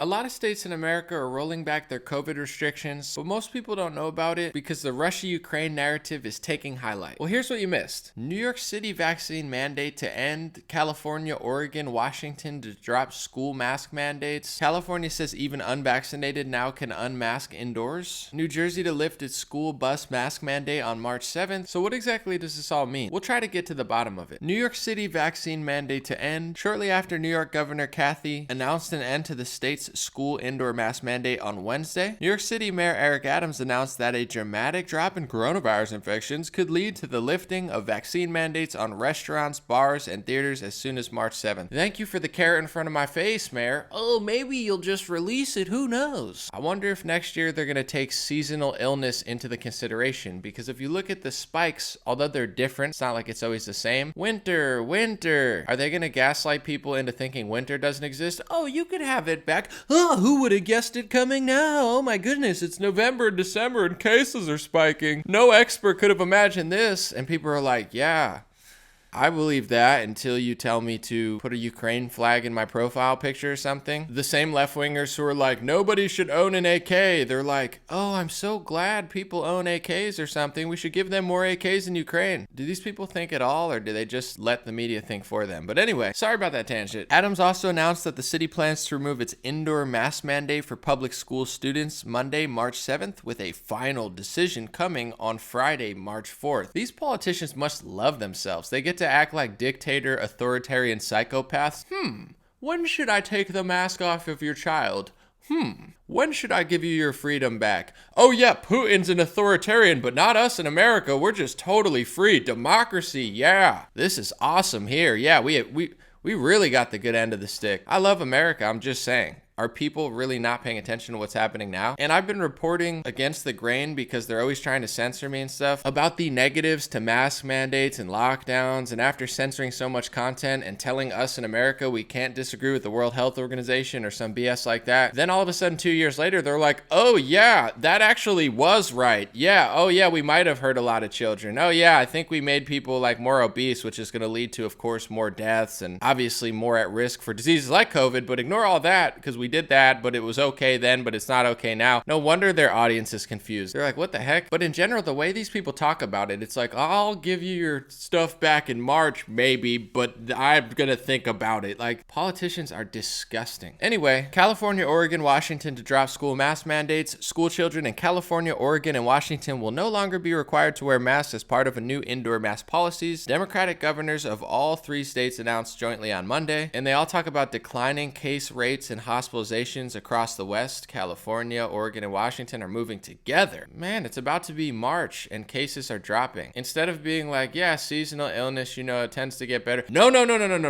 A lot of states in America are rolling back their COVID restrictions, but most people don't know about it because the Russia-Ukraine narrative is taking highlight. Well, here's what you missed. New York City vaccine mandate to end, California, Oregon, Washington to drop school mask mandates. California says even unvaccinated now can unmask indoors. New Jersey to lift its school bus mask mandate on March 7th. So what exactly does this all mean? We'll try to get to the bottom of it. New York City vaccine mandate to end. Shortly after New York Governor Kathy announced an end to the state's school indoor mask mandate on Wednesday, New York City Mayor Eric Adams announced that a dramatic drop in coronavirus infections could lead to the lifting of vaccine mandates on restaurants, bars, and theaters as soon as March 7th. Thank you for the carrot in front of my face, Mayor. Oh, maybe you'll just release it, who knows? I wonder if next year they're going to take seasonal illness into the consideration, because if you look at the spikes, although they're different, it's not like it's always the same. Winter, winter. Are they going to gaslight people into thinking winter doesn't exist? Oh, you could have it back. Oh, who would have guessed it coming now? Oh my goodness, it's November and December and cases are spiking. No expert could have imagined this. And people are like, yeah, I believe that until you tell me to put a Ukraine flag in my profile picture or something. The same left-wingers who are like, nobody should own an AK. They're like, oh, I'm so glad people own AKs or something. We should give them more AKs in Ukraine. Do these people think at all, or do they just let the media think for them? But anyway, sorry about that tangent. Adams also announced that the city plans to remove its indoor mask mandate for public school students Monday, March 7th, with a final decision coming on Friday, March 4th. These politicians must love themselves. They get to act like dictator, authoritarian psychopaths. When should I take the mask off of your child? When should I give you your freedom back? Oh yeah, Putin's an authoritarian, but not us in America. We're just totally free. Democracy, yeah. This is awesome here. Yeah, we really got the good end of the stick. I love America, I'm just saying. Are people really not paying attention to what's happening now? And I've been reporting against the grain because they're always trying to censor me and stuff about the negatives to mask mandates and lockdowns. And after censoring so much content and telling us in America we can't disagree with the World Health Organization or some BS like that, then all of a sudden 2 years later, they're like, oh yeah, that actually was right. Yeah, oh yeah, we might have hurt a lot of children. Oh yeah, I think we made people like more obese, which is going to lead to, of course, more deaths and obviously more at risk for diseases like COVID. But ignore all that because we did that, but it was okay then, but it's not okay now. No wonder their audience is confused. They're like, what the heck? But in general, the way these people talk about it, it's like, I'll give you your stuff back in March, maybe, but I'm gonna think about it. Like, politicians are disgusting. Anyway, California, Oregon, Washington to drop school mask mandates. School children in California, Oregon, and Washington will no longer be required to wear masks as part of a new indoor mask policies. Democratic governors of all three states announced jointly on Monday, and they all talk about declining case rates and hospitalizations across the West. California, Oregon, and Washington are moving together. Man, it's about to be March and cases are dropping. Instead of being like, yeah, seasonal illness, it tends to get better. No.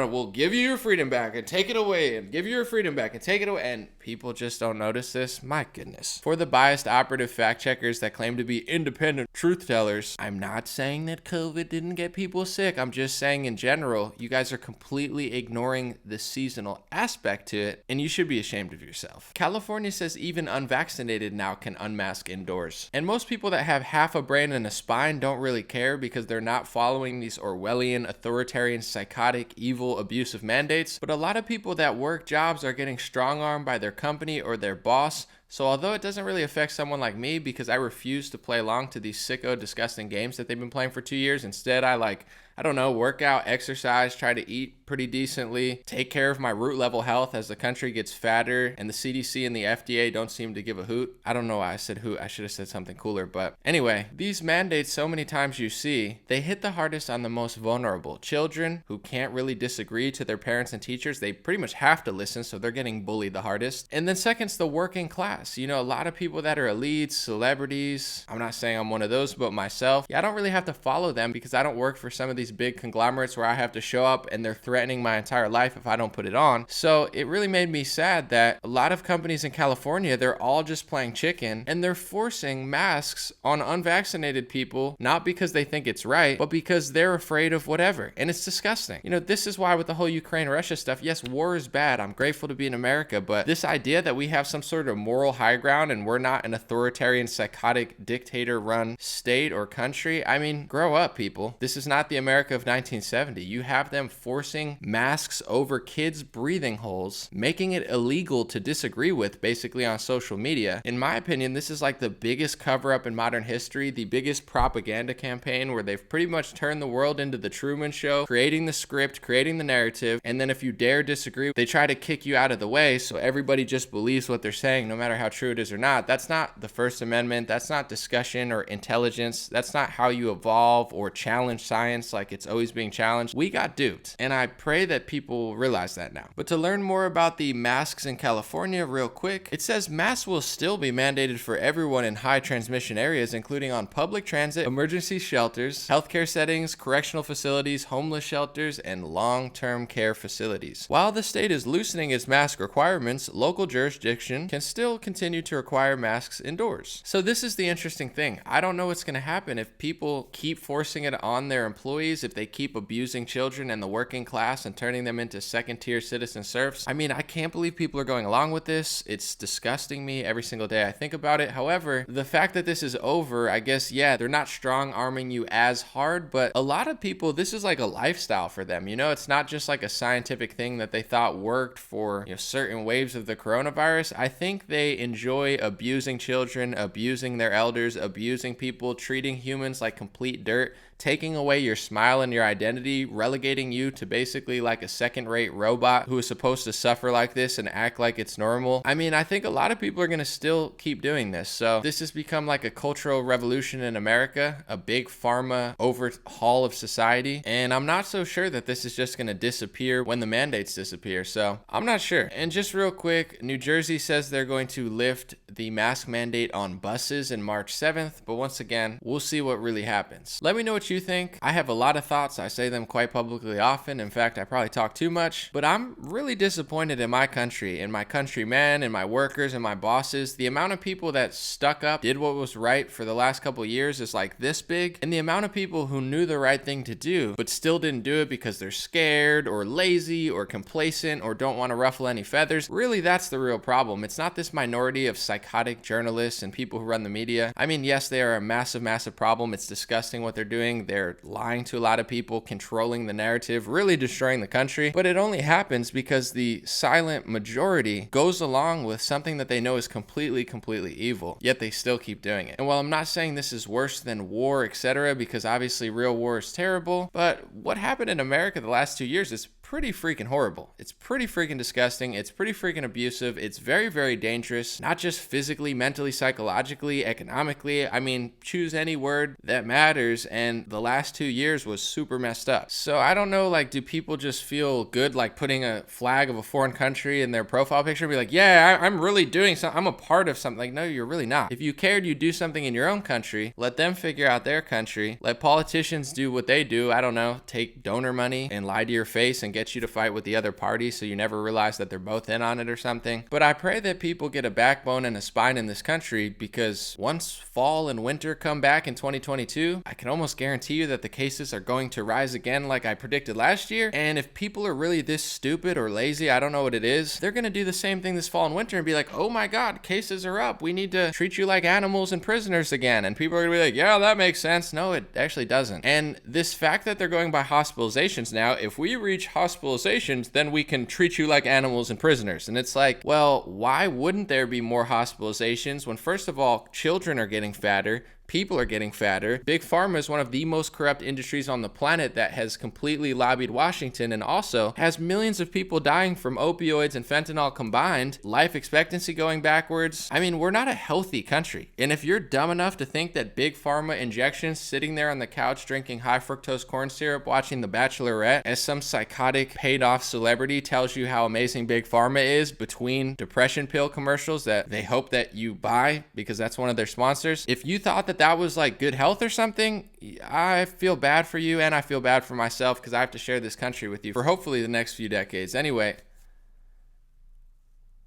We'll give you your freedom back and take it away and give you your freedom back and take it away. And people just don't notice this. My goodness. For the biased operative fact checkers that claim to be independent truth tellers, I'm not saying that COVID didn't get people sick. I'm just saying in general, you guys are completely ignoring the seasonal aspect to it, and you should be ashamed of yourself. California says even unvaccinated now can unmask indoors. And most people that have half a brain and a spine don't really care because they're not following these Orwellian, authoritarian, psychotic, evil, abusive mandates. But a lot of people that work jobs are getting strong-armed by their company or their boss. So although it doesn't really affect someone like me because I refuse to play along to these sicko, disgusting games that they've been playing for 2 years, instead I don't know, work out, exercise, try to eat pretty decently, take care of my root level health as the country gets fatter and the CDC and the FDA don't seem to give a hoot. I don't know why I said hoot. I should have said something cooler. But anyway, these mandates, so many times you see, they hit the hardest on the most vulnerable. Children who can't really disagree to their parents and teachers. They pretty much have to listen, so they're getting bullied the hardest. And then second's the working class. A lot of people that are elites, celebrities. I'm not saying I'm one of those, but myself. Yeah, I don't really have to follow them because I don't work for some of these big conglomerates where I have to show up and they're threatening my entire life if I don't put it on. So it really made me sad that a lot of companies in California, they're all just playing chicken and they're forcing masks on unvaccinated people, not because they think it's right, but because they're afraid of whatever. And it's disgusting. This is why with the whole Ukraine-Russia stuff, yes, war is bad. I'm grateful to be in America, but this idea that we have some sort of moral high ground and we're not an authoritarian, psychotic, dictator-run state or country, grow up, people. This is not the American America of 1970. You have them forcing masks over kids' breathing holes, making it illegal to disagree with basically on social media. In my opinion, this is like the biggest cover-up in modern history, the biggest propaganda campaign where they've pretty much turned the world into the Truman Show, creating the script, creating the narrative, and then if you dare disagree, they try to kick you out of the way so everybody just believes what they're saying no matter how true it is or not. That's not the First Amendment. That's not discussion or intelligence. That's not how you evolve or challenge science like it's always being challenged. We got duped, and I pray that people realize that now. But to learn more about the masks in California real quick, it says masks will still be mandated for everyone in high transmission areas, including on public transit, emergency shelters, healthcare settings, correctional facilities, homeless shelters, and long-term care facilities. While the state is loosening its mask requirements, local jurisdiction can still continue to require masks indoors. So this is the interesting thing. I don't know what's going to happen if people keep forcing it on their employees, if they keep abusing children and the working class and turning them into second-tier citizen serfs. I mean, I can't believe people are going along with this. It's disgusting me every single day I think about it. However, the fact that this is over, I guess, yeah, they're not strong arming you as hard, but a lot of people, this is like a lifestyle for them. You know, it's not just like a scientific thing that they thought worked for, you know, certain waves of the coronavirus. I think they enjoy abusing children, abusing their elders, abusing people, treating humans like complete dirt, taking away your smile and your identity, relegating you to basically like a second-rate robot who is supposed to suffer like this and act like it's normal. I mean, I think a lot of people are going to still keep doing this. So this has become like a cultural revolution in America, a big pharma overhaul of society. And I'm not so sure that this is just going to disappear when the mandates disappear. So I'm not sure. And just real quick, New Jersey says they're going to lift the mask mandate on buses in March 7th. But once again, we'll see what really happens. Let me know what you think. I have a lot of thoughts. I say them quite publicly often. In fact, I probably talk too much, but I'm really disappointed in my country, in my countrymen, in my workers, and my bosses. The amount of people that stuck up, did what was right for the last couple of years is like this big, and the amount of people who knew the right thing to do, but still didn't do it because they're scared or lazy or complacent or don't want to ruffle any feathers. Really, that's the real problem. It's not this minority of psychotic journalists and people who run the media. I mean, yes, they are a massive, massive problem. It's disgusting what they're doing. They're lying to a lot of people, controlling the narrative, really destroying the country. But it only happens because the silent majority goes along with something that they know is completely, completely evil, yet they still keep doing it. And while I'm not saying this is worse than war, etc., because obviously real war is terrible, but what happened in America the last 2 years is pretty freaking horrible. It's pretty freaking disgusting. It's pretty freaking abusive. It's very, very dangerous, not just physically, mentally, psychologically, economically. I mean, choose any word that matters. And the last 2 years was super messed up. So I don't know, like, do people just feel good like putting a flag of a foreign country in their profile picture and be like, yeah, I'm really doing something. I'm a part of something. Like, no, you're really not. If you cared, you'd do something in your own country. Let them figure out their country. Let politicians do what they do. I don't know, take donor money and lie to your face and get you to fight with the other party so you never realize that they're both in on it or something. But I pray that people get a backbone and a spine in this country, because once fall and winter come back in 2022, I can almost guarantee you that the cases are going to rise again like I predicted last year. And if people are really this stupid or lazy, I don't know what it is, they're going to do the same thing this fall and winter and be like, oh my God, cases are up. We need to treat you like animals and prisoners again. And people are going to be like, yeah, that makes sense. No, it actually doesn't. And this fact that they're going by hospitalizations now, if we reach hospitalizations, then we can treat you like animals and prisoners. And it's like, well, why wouldn't there be more hospitalizations when, first of all, children are getting fatter, people are getting fatter. Big Pharma is one of the most corrupt industries on the planet that has completely lobbied Washington and also has millions of people dying from opioids and fentanyl combined, life expectancy going backwards. I mean, we're not a healthy country. And if you're dumb enough to think that Big Pharma injections, sitting there on the couch drinking high fructose corn syrup, watching The Bachelorette, as some psychotic paid off celebrity tells you how amazing Big Pharma is between depression pill commercials that they hope that you buy because that's one of their sponsors. If you thought that was like good health or something, I feel bad for you, and I feel bad for myself because I have to share this country with you for hopefully the next few decades. Anyway,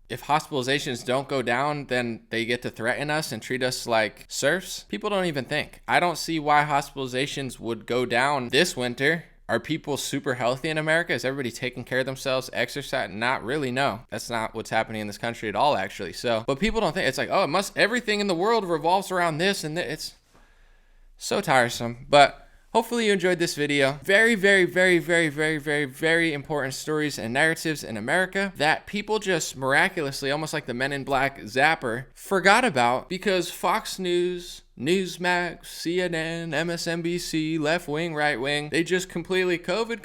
if hospitalizations don't go down, then they get to threaten us and treat us like serfs. People don't even think. I don't see why hospitalizations would go down this winter. Are people super healthy in America? Is everybody taking care of themselves, exercise? Not really, no. That's not what's happening in this country at all, actually. So, but people don't think. It's like, oh, everything in the world revolves around this and this. It's so tiresome. But Hopefully you enjoyed this video. Very, very, very, very, very, very, very important stories and narratives in America that people just miraculously, almost like the Men in Black zapper, forgot about because Fox News, Newsmax, CNN, MSNBC, left wing, right wing, they just completely COVID,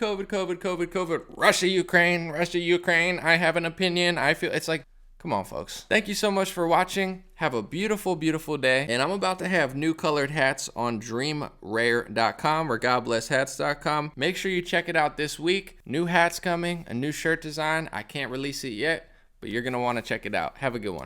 Russia, Ukraine, I have an opinion, I feel, it's like, come on, folks. Thank you so much for watching. Have a beautiful, beautiful day. And I'm about to have new colored hats on dreamrare.com or godblesshats.com. Make sure you check it out this week. New hats coming, a new shirt design. I can't release it yet, but you're going to want to check it out. Have a good one.